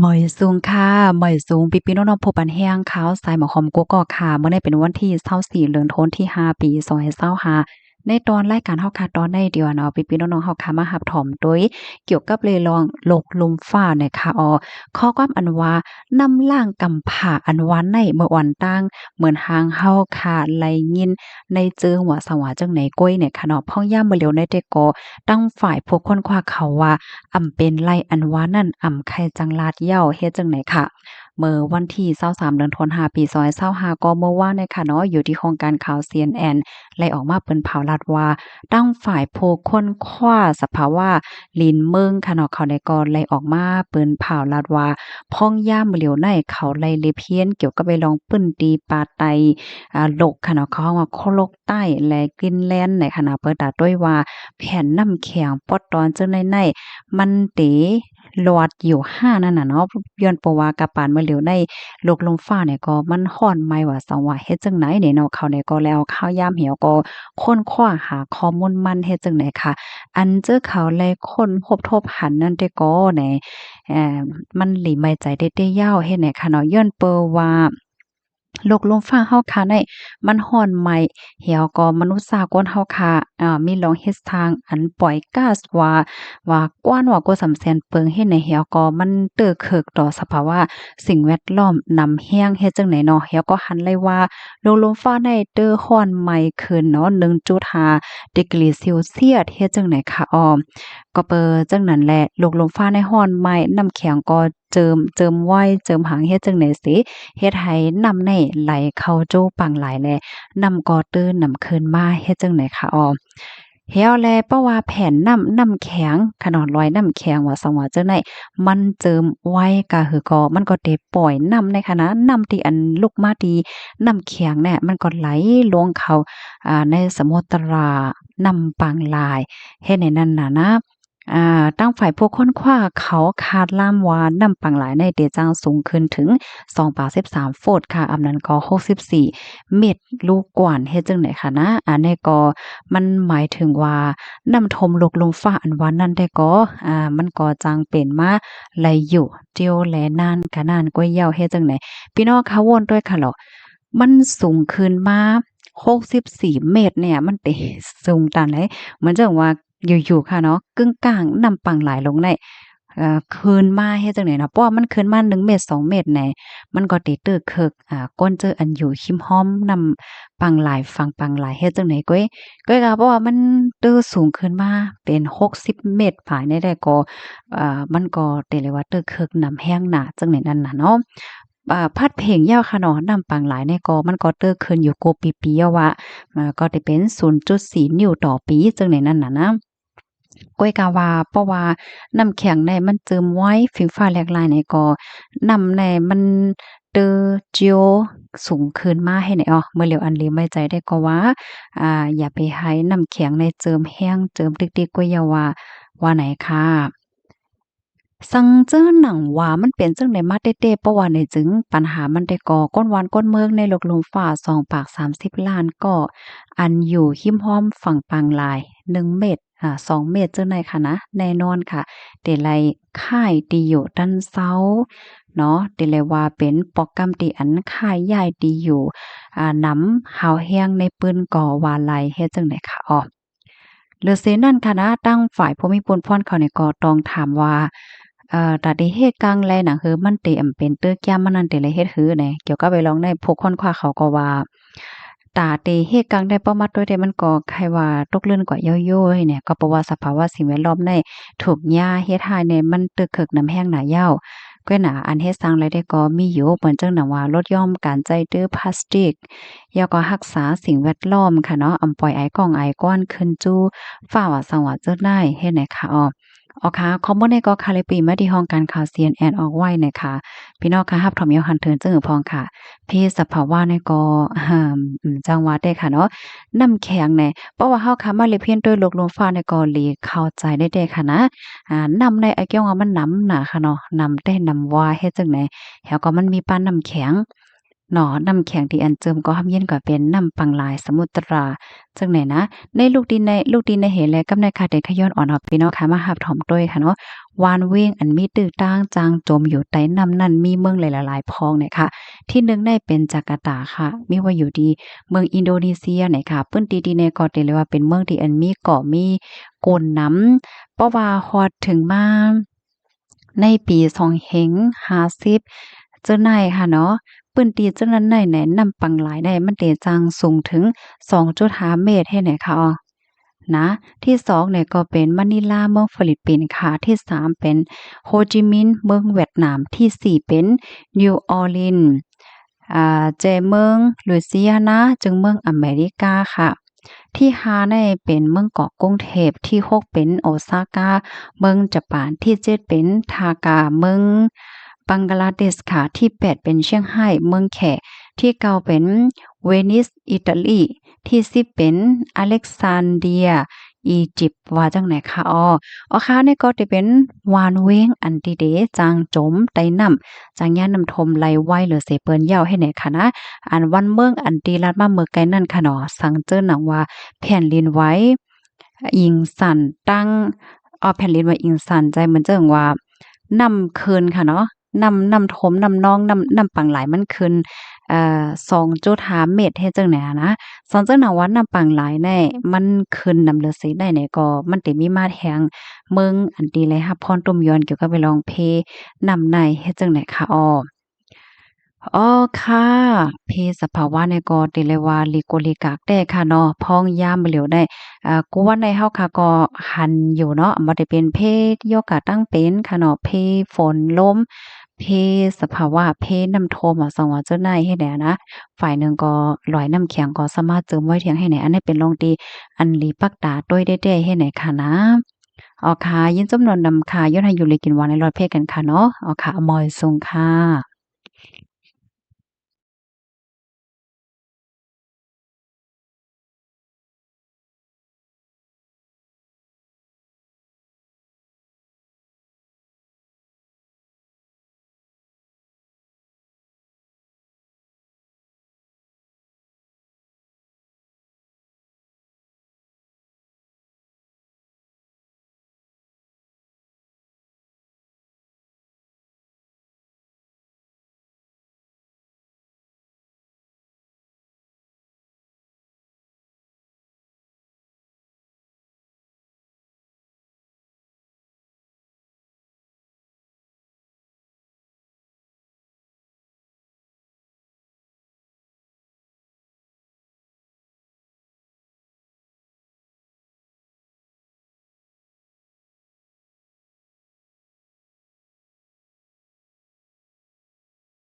หมอยสูงค่ะหมอยสูงพี่ๆน้องๆพบปันแห้งข่าวสายหมอหอมกัวกอกค่ะเมื่อได้เป็นวันที่24เดือนธันวาคมที่5ปี2025ในตอนรายการเฮาค่ะตอนในเดียวเนาะพี่ๆน้องๆเฮาค่ะมารับถมโดยเกี่ยวกับเรื่องโลกลมฟ้าเนี่ยค่ะข้อความอันว่านำร่างกำผาอันว่าในเมื่อวันตั้งเหมือนหางเฮาค่ะไหลยินในเจือหัวสว่าจังไหนก้อยเนี่ยค่ะเนาะพ่อย่ามมื้อเหลียวในแต่ก็ตั้งฝ่ายผู้คนคว้าเขาว่า เป็นไรอันว่านั่นใครจังลาดเหย้าเฮ็ดจังไหนค่ะเมื่อวันที่23เดือนธันวาคมปี2025ก็เมื่อวานเนี่ยค่ะเนาะอยู่ที่โครงการข่าว CNN ไล่ออกมาเปิ้นเผาลาดว่าตั้งฝ่ายผู้ค้นคว้าสภาวะลินเมืองค่ะเนาะเขาได้ก็ไล่ออกมาเปิ้นเผาลาดว่าพ้องย่ามเหลียวในเขาไล่เลเพียนเกี่ยวกับไปลองปึ้นตีปาไตโลกค่ะเนาะเขาว่าโคโลกใต้และกรีนแลนด์ในขณะเปิดตาด้วยว่าแผ่นน้ำแข็งปอดตอนเจังในมันเตหลอดอยู่5นั่นน่ะเนาะย้อนเพราะว่ากะปานมาเหลวในโลกลมฟ้าเนี่ยก็มันร้อนไหม้ว่าสังว่าเฮ็ดจังไหนเนี่ยเนาะเขาเนี่ยก็แล้วข้าวยามเหี่ยวก็ค้นคว้าหาข้อมูลมันเฮ็ดจังไหนค่ะอันเจอเขาเลยค้นพบทบหันนั่นแต่ก็แหนมันหลีไม่ใจเต้ๆยาวเฮ็ดไหนค่ะเนาะย้อนเปอว่าโลกลมฟ้าเฮาค่ะในมันร้อนไหม้เหี่ยวก็มนุษย์สากลเฮาค่ะมีลองเฮ็ดทางอันปล่อยก๊าซกว้านว่าก็สำแสนเปิงเฮ็ดให้เหี่ยวก็มันเตื้อเคิกต่อสภาวะสิ่งแวดล้อมนำแร้งเฮ็ดจังไหนเนาะเหี่ยวก็หันเลยว่าโลกลมฟ้าในเตื้อร้อนไหม้ขึ้นเนาะ1.5ดีกรีเซลเซียสเฮ็ดจังไหนคะก็เปอจังนั้นแหละโลกลมฟ้าในร้อนไหม้น้ำแข็งก็เจิมไว้เจิมหางเฮ็ดจังได๋สิเฮ็ดให้น้ำในไหลเข้าโจ้ปังหลายแลน้ำก็ตื้นน้ำขึ้นมาเฮ็ดจังได๋คะเหี่ยวแลเพราะว่าแผ่นน้ำแข็งขนาดลอยน้ำแข็งว่าสังว่าจังได๋มันเจิมไว้ก็คือก็มันก็ได้ปล่อยน้ำในขณะน้ำที่อันลุกมาที่น้ำแข็งเนี่ยมันก็ไหลลงเข้าในสมุทราน้ำปางหลายเฮ็ดให้นั่นน่ะนะตั้งฝ่ายผู้ค้นคว้าเขาคาดล่ามว่าน้ำปังหลายในเดจังสูงขึ้นถึง2.13โฟตค่ะอันนั้นก็64เมตรลูกกว่านเฮ็ดจังได๋คะนะอันนี้ก็มันหมายถึงว่าน้ำท่วมโลกลมฟ้าอันว่านั้นได้ก็มันก็จังเป็นมาไหลอยู่เจียวแลนานกะนานกว่าเหย้าเฮ็ดจังได๋พี่น้องคะวนด้วยค่ะเหรอมันสูงขึ้นมา64เมตรเนี่ยมันเตสูงตานใดเหมือนจังว่าอยู่ๆค่ะเนาะกึ่งกลางน้ำปังหลายลงได้คืนมาเฮ็ดจังได๋เนาะเพราะว่ามันคืนมา1เมตร2เมตรแหน่มันก็ติตึกเคิกก้นเจออันอยู่คิมฮ้อมนำปังหลายฝั่งปังหลายเฮ็ดจังได๋ก้อยก็เพราะว่ามันตื้อสูงขึ้นมาเป็น60เมตรผายในได้ก็มันก็เตเลยว่าตึกเคิกน้ำแห้งหนาจังได๋นั่นน่ะเนาะพัดเพ่งยาวค่ะเนาะน้ำปังหลายในก็มันก็เตื้อขึ้นอยู่โกปีๆอะว่าก็ได้เป็น0.4นิ้วต่อปีจังได๋นั่นน่ะนะก้อยก็ว่าเพราะว่าน้ำแข็งในมันเจิมไว้ฝิงฟ้าแลกลายในก็น้ำในมันเตอเจียวสูงขึ้นมาให้ไหนเมื่อเหลียวอันลีไม่ใจได้ก็ว่าอย่าไปให้น้ำแข็งในเจิมแห้งเจิมติ๊กๆก็อย่าว่าไหนค่ะซังเจอหนังว่ามันเป็นจั่งใดมาเต้ๆเพราะว่าในจึงปัญหามันได้ก่อก้นหวานก้นเมืองในโลกลมฟ้า2ปาก30ล้านก็อันอยู่หิมห้อมฝั่งปางลาย1เมตร2เมตรจั่งใดค่ะนะแน่นอนค่ะแต่ไลค่ายที่อยู่ดันเซาเนาะที่เลยว่าเป็นปอกกำที่อันค่ายใหญ่ที่อยู่นำหาวแห้งในปืนก่อว่าไลเฮ็ดจั่งใดค่ะเหลือเสียนั่นค่ะนะตั้งฝ่ายผู้มีพลพรเขาเนี่ยก็ต้องถามว่าตาได้เฮ็ดกังแลหนังคือมันเตอำเป็นเตื้อแก้มมันนั่นเตเลยเฮ็ดหือแหนเกี่ยวกับไปลองในพวกค่อนขวาเขาก็ว่าตาเตเฮ็ดกังได้ประมาทด้วยแต่มันก็ใครว่าตกเลื่อนกว่าย่อยๆเนี่ยก็เพราะว่าสภาวะสิ่งแวดล้อมในถูกหญ้าเฮ็ดให้เนี่ยมันตึกเคิกน้ำแห้งหนายาวก็หนาอันเฮ็ดสร้างรายได้ก็มีอยู่เหมือนจังหนังว่าลดย่อมการใช้ตื้อพลาสติกแล้วก็รักษาสิ่งแวดล้อมค่ะเนาะปล่อยไอก้องไอก้อนขึ้นจูฟ้าว่าสังว่าเจิดได้เฮ็ดไหนค่ะค่ะข้อมูลในก็ค่ะเลยปีมาที่ห้องการข่าว CNN ออกไว้นะคะพี่น้องค่ะรับถอมยอหันเทินจึงพองค่ะพี่สภาวะในก็จังหวัดได้ค่ะเนาะน้ำแข็งเนี่ยเพราะว่าเฮาค่ะมาเลยเพียนด้วยโลกลมฟ้าในก็หลีเข้าใจได้เด้ค่ะนะน้ำในไอ้แก้วว่ามันน้ำหนาค่ะเนาะน้ำแต่น้ำว่าเฮ็ดจังได๋แล้วก็มันมีปานน้ำแข็งเนาะน้ำแข็งที่อันเจิมก็ห้ำเย็นก็เป็นน้ำปังลายสมุทราจังไหนนะในลูกดินในเหและกับในคาเดขย้อนอ่อนพี่น้องค่ะมารับถอมด้วยค่ะเนาะ วานเว้งอันมีตื้อต้างจางจมอยู่ใต้น้ำนั่นมีเมืองหลายๆพองเนี่ยค่ะที่หนึ่งได้เป็นจาการ์ตาค่ะมีว่าอยู่ดีเมืองอินโดนีเซียเนี่ยค่ะเปิ้นตีๆเนี่ยก็ได้เลยว่าเป็นเมืองที่อันมีเกาะมีโกนน้ำเพราะว่าฮอดถึงมาในปี2050เจ้าไหนค่ะเนาะปื้นตีเจ้านั้นไหนแหนนำปังหลายได้มันเตจังสูงถึง2.5เมตรให้ไหนค่ะอ้อนะที่2เนี่ยก็เป็นมะนิลาเมืองฟิลิปปินส์ค่ะที่3เป็นโฮจิมินห์เมืองเวียดนามที่4เป็นนิวออร์ลีนส์เจเมืองลุยเซียนาจึงเมืองอเมริกาค่ะที่5เนี่ยเป็นเมืองเกาะกรุงเทพที่6เป็นโอซาก้าเมืองญี่ปุ่นที่7เป็นทากาเมืองบังกลาเทศค่ะที่8เป็นเชียงไฮ้เมืองแขที่9เป็นเวนิสอิตาลีที่10เป็นอเล็กซานเดียอียิปต์ว่าจังไหนคะค่ะนี่ก็จะเป็นวานเว้งอันติเดจางจมไต้น้ำจางย่านน้ำทมไหลไวหรือเสเปิ้นยาวให้ไหนคะนะอันวันเมืองอันตีลัดมาเมือไกลนั่นค่ะเนาะสังเจอหนังว่าแผ่นดินไหวอิงสันตั้งแผ่นดินไหวอิงสันใจเหมือนเจิงว่าน้ำคืนค่ะเนาะน้ำทมน้ำนองน้ำปังไหลมันคืน2.5เมตรเฮ็ดจังไหนอะนะสอนจังหนังว่าน้ำปังหลายแน่มันขึ้นนำเลือสีได้เนี่ยก็มันติมีมาแทงเมืองอันดีเลยรับพรต้มยอนเกี่ยวกับไปลองเพนำในเฮ็ดจังไหนคะค่ะเพศสภาวะเนี่ยก็ติเลยว่าลิโกลิกากแต่ค่ะเนาะพ้องยามเหลียวได้กูว่าในเฮาค่ะก็หันอยู่เนาะบ่ได้เป็นเพศโยกะตั้งเป็นค่ะเนาะเพฝนลมเพสภาวะเพน้ำท่วมอะสองว่าเจ้าในเฮ็ดได้นะฝ่ายหนึ่งก็ลอยน้ำแข็งก็สามารถเจิมไว้เถียงให้ไหนอันนี้เป็นลองตีอันหลีปักตาต้วยแด้ๆให้ไหนค่ะนะค่ะยินจำนวนนำค่ะย้อนให้อยู่เลยกินหวานในรอดเพศกันค่ะเนาะค่ะอมอยทรงค่ะ